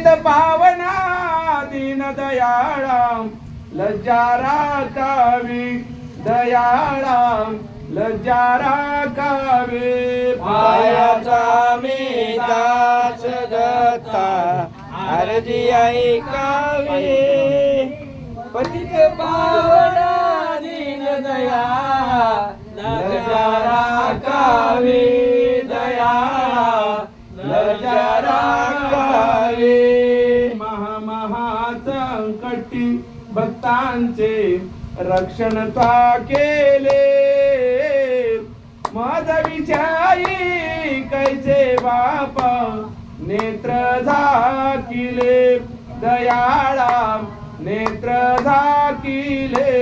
पतित पावना दीन दयाळा लज्जा राखावी दयाळा लज्जा राखावी पायाचा मी दास दत्ता अर्जी ऐकावी पतित पावना दीन दया लज्जा राखावी दयाळा लज्जा राखावी महासंकटी भक्तांचे रक्षण ता केले मज विचारी कैसे बापा नेत्र झाकिले दयाळा नेत्र झाकिले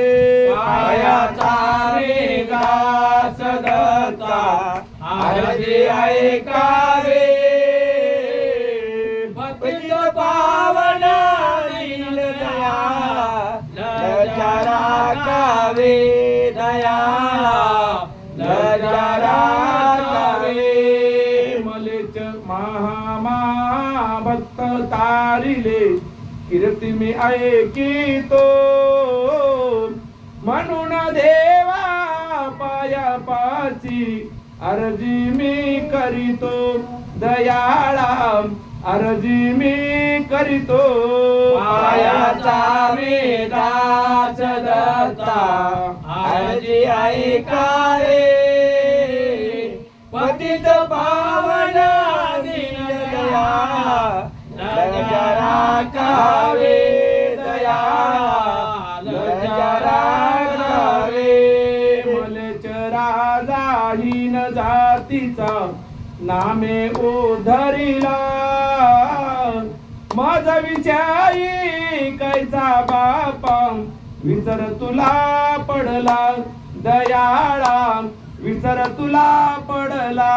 पायाचा रे दास दत्ता अर्जी ऐकावे पतित पावना दीन दया लज्जा राखावे दयाळा लज्जा राखावे मलेच भक्त तारिले कीर्ती मी ऐकितो म्हणून देवा पायापाची अर्जी मी करीतो दयाळा अर्जी मी करीतो पायाचा मी दास दत्ता अर्जी ऐकावे पतित पावना दीन दया लज्जा राखावे दयाळा लज्जा राखावे मलेच राजाहीन जातीचा नामे उधरिला मज विचारी कैसा बापा विसर तुला पडला दयाळा विसर तुला पडला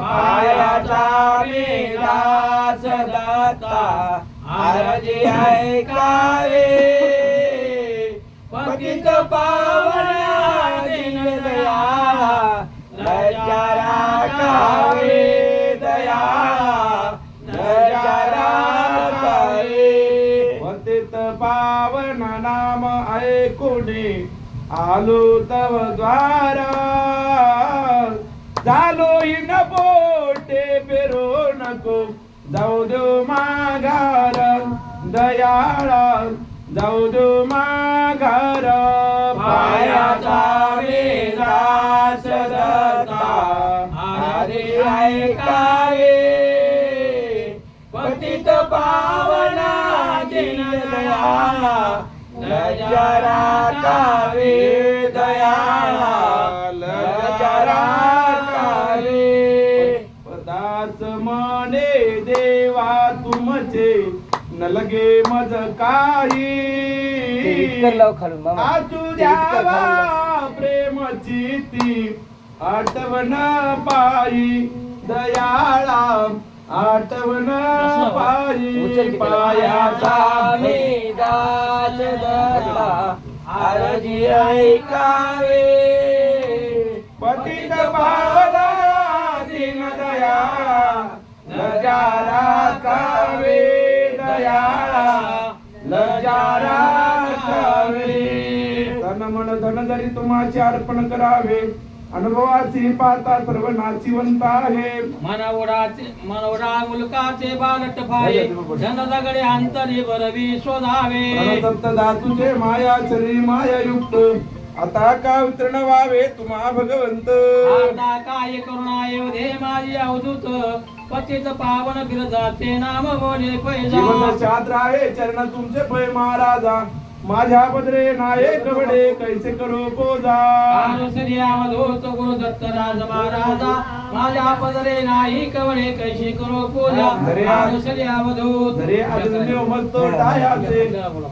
पायाचा मी दास दत्ता अर्जी ऐकावे पतित पावना दीन दयाळा लज्जा राखावे दयाळा लज्जा राखावे पतित पावन नाम ऐकुने आलो तव द्वारा झालो न बोटे पेरो नको जाऊ देऊ माघार दयाळा जाऊ देऊ माघार पायाचा मी दास दत्ता अर्जी ऐकावे पतित पावना दीन दयाळा लज्जा राखावे दयाळा लज्जा राखावे पदाच मने देवा तुमचे न लगे मज काही आजू द्यावा प्रेमची ती आठवण पायी दयाळा आठवण पायी पायाचा मी दास दत्ता अर्जी ऐकावे पतित पावना दीन दया लज्जा राखावे दयाळा लज्जा राखावे तन मन धन जरी तुम्हाचे अर्पण करावे अनुभवाची पाहता सर्व नाशिवंत आहे मनवडा मुलकाचे बालट भाई जन दगडे अंतरी बरवी शोधावे सप्त धातूचे माया शरीर माया युक्त आता का वितरण व्हावे तुम्हा भगवंत आता काय करुणा येऊ माझी अवधूत पतित पावन बिरजाचे नाम बोले पैजा जीवन शास्त्र आहे चरण तुमचे पै महाराजा माझ्या बदरे नायक वडे कैसे करो पोजा श्री अवधूत गुरु दत्त राज महाराजा माझ्या पदरे नाही कवडे कैसे करो पूजा श्री अवधूत धरे अजन्य मस्त डायाचे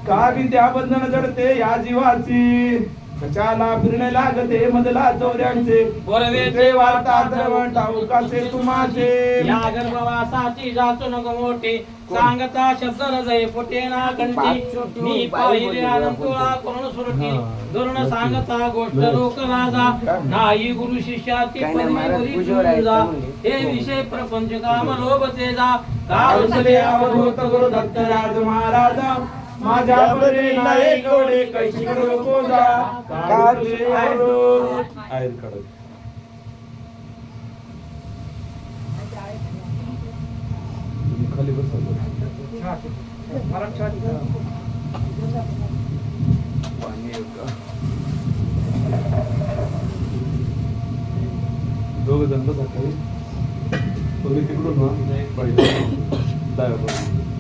का विद्या बंधन जडते या जीवाची कशाला फिरणे लागते मधला चौऱ्यांचे बोलवेचे वार्ता जवळ ठाऊकाचे तुमाचे या गर्भवासाची जाचू नको मोठी सांगता शब्द हृदय फुटे ना कंठी मी पाहिले आनंदोळा करून सुरती दुर्ण सांगता गोष्ट लोक राजा नाही गुरु शिष्याची हे विषय प्रपंच काम लोभते जा कारुसले अवधूत गुरु दत्तराज महाराजा माझ्या पदरे नाही कवडे कैशी करू पूजा कारुसले अवधूत आयर कडक खाली बसा दोघ जण बसा खाली तुम्ही तिकडून ना पाहिजे